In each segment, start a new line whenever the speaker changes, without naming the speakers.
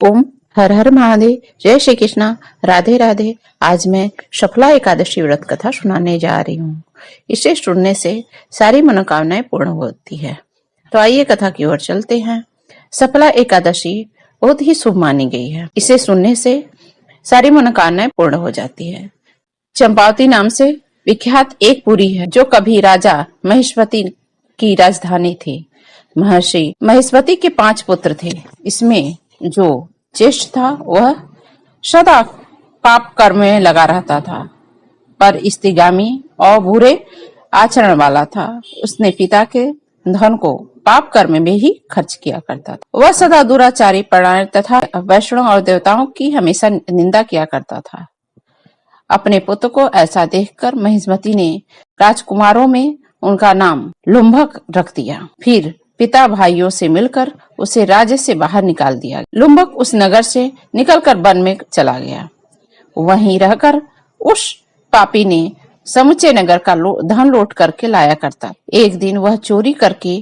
ओम हर हर महादेव। जय श्री कृष्णा। राधे राधे। आज मैं सफला एकादशी व्रत कथा सुनाने जा रही हूँ। इसे सुनने से सारी मनोकामनाएं पूर्ण होती है। तो आइए कथा की ओर चलते हैं। सफला एकादशी बहुत ही शुभ मानी गई है। इसे सुनने से सारी मनोकामनाएं पूर्ण हो जाती है। चंपावती नाम से विख्यात एक पुरी है जो कभी राजा महेश्वती की राजधानी थी। महर्षि महेश्वती के 5 पुत्र थे। इसमें जो ज्येष्ठ था वह सदा पाप कर्म में लगा रहता था, पर स्त्रीगामी और बुरे आचरण वाला था। उसने पिता के धन को पाप कर्म में ही खर्च किया करता था। वह सदा दुराचारी, परायण तथा वैष्णव और देवताओं की हमेशा निंदा किया करता था। अपने पुत्र को ऐसा देखकर महेश्वती ने राजकुमारों में उनका नाम लुम्भक रख दिया। फिर पिता भाइयों से मिलकर उसे राज्य से बाहर निकाल दिया। लुम्भक उस नगर से निकलकर वन में चला गया। वहीं रहकर उस पापी ने समुचे नगर का धन लूट करके लाया करता। एक दिन वह चोरी करके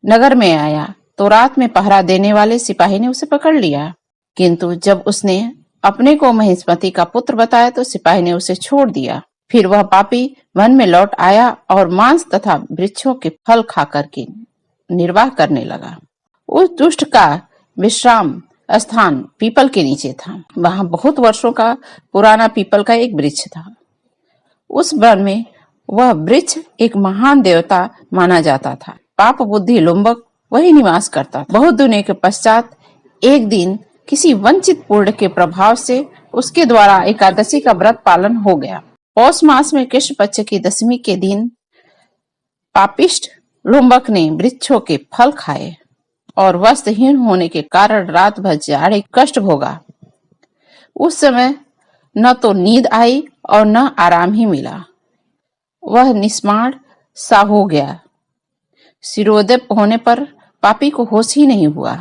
नगर में आया तो रात में पहरा देने वाले सिपाही ने उसे पकड़ लिया, किंतु जब उसने अपने को महेश्वती का पुत्र बताया तो सिपाही ने उसे छोड़ दिया। फिर वह पापी वन में लौट आया और मांस तथा वृक्षों के फल खा करके निर्वाह करने लगा। उस दुष्ट का विश्राम स्थान पीपल के नीचे था। वहां बहुत वर्षों का पुराना पीपल का एक वृक्ष था। उस वन में वह वृक्ष एक महान देवता माना जाता था। पाप बुद्धि लुम्बक वही निवास करता था। बहुत दिनों के पश्चात एक दिन किसी वंचित पूर्ण के प्रभाव से उसके द्वारा एकादशी का व्रत पालन हो गया। पौष मास में कृष्ण पक्ष की दशमी के दिन पापिष्ट लुम्बक ने वृक्षों के फल खाए और वस्त्रहीन होने के कारण रात भर जाड़े कष्ट भोगा। उस समय न तो नींद आई और न आराम ही मिला। वह निस्माण सा हो गया। सूर्योदय होने पर पापी को होश ही नहीं हुआ।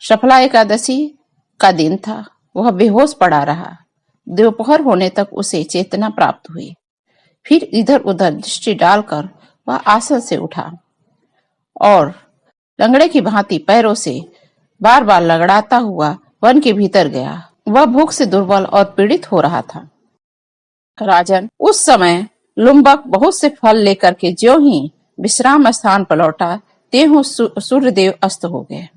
सफला एकादशी का दिन था। वह बेहोश पड़ा रहा। दोपहर होने तक उसे चेतना प्राप्त हुई। फिर इधर उधर दृष्टि डालकर वह आसन से उठा और लंगड़े की भांति पैरों से बार बार लगड़ाता हुआ वन के भीतर गया। वह भूख से दुर्बल और पीड़ित हो रहा था। राजन, उस समय लुम्बक बहुत से फल लेकर के ज्यों ही विश्राम स्थान पर लौटा त्यों सूर्यदेव अस्त हो गए।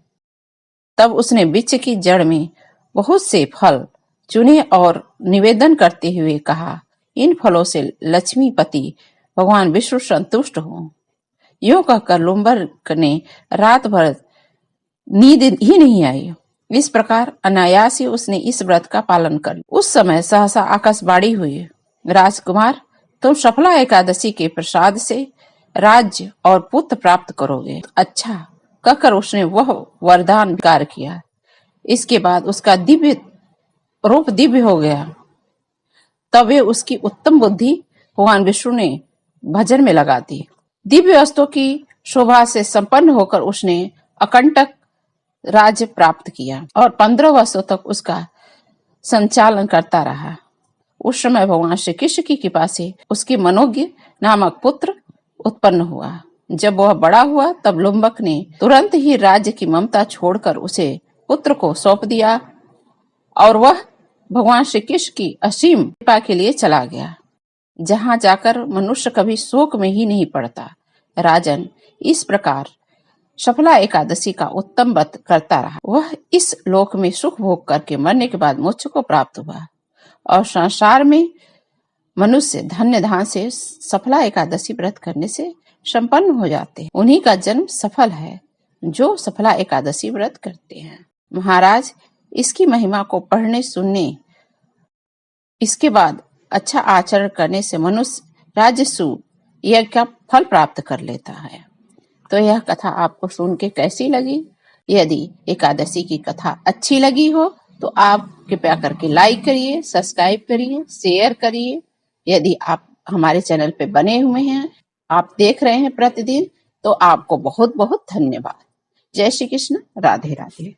तब उसने वृक्ष की जड़ में बहुत से फल चुने और निवेदन करते हुए कहा, इन फलों से लक्ष्मीपति भगवान विष्णु संतुष्ट हो। यूं कहकर लुम्बक ने रात भर नींद ही नहीं आई। इस प्रकार अनायास ही उसने इस व्रत का पालन कर लिया। उस समय सहसा आकाशवाणी हुई, राजकुमार, तुम सफला एकादशी के प्रसाद से राज्य और पुत्र प्राप्त करोगे। अच्छा कहकर उसने वह वरदान स्वीकार किया। इसके बाद उसका दिव्य रूप दिव्य हो गया। तब वे उसकी उत्तम बुद्धि भगवान विष्णु ने भजन में लगा दी। दिव्य वस्तु की शोभा से संपन्न होकर उसने अकंटक राज्य प्राप्त किया और 15 वर्षों तक उसका संचालन करता रहा। उस समय भगवान श्री कृष्ण की कृपा से उसके मनोज्ञ नामक पुत्र उत्पन्न हुआ। जब वह बड़ा हुआ तब लुम्बक ने तुरंत ही राज्य की ममता छोड़कर उसे पुत्र को सौंप दिया और वह भगवान श्री कृष्ण की असीम कृपा के लिए चला गया, जहां जाकर मनुष्य कभी शोक में ही नहीं पड़ता। राजन, इस प्रकार सफला एकादशी का उत्तम व्रत करता रहा। वह इस लोक में सुख भोग करके मरने के बाद मोक्ष को प्राप्त हुआ और संसार में मनुष्य धन्य धान से सफला एकादशी व्रत करने से संपन्न हो जाते हैं। उन्हीं का जन्म सफल है जो सफला एकादशी व्रत करते हैं। महाराज, इसकी महिमा को पढ़ने सुनने, इसके बाद अच्छा आचरण करने से मनुष्य राजसूय यज्ञ का फल प्राप्त कर लेता है। तो यह कथा आपको सुन के कैसी लगी? यदि एकादशी की कथा अच्छी लगी हो तो आप कृपया करके लाइक करिए, सब्सक्राइब करिए, शेयर करिए। यदि आप हमारे चैनल पे बने हुए हैं, आप देख रहे हैं प्रतिदिन, तो आपको बहुत बहुत धन्यवाद। जय श्री कृष्ण। राधे राधे।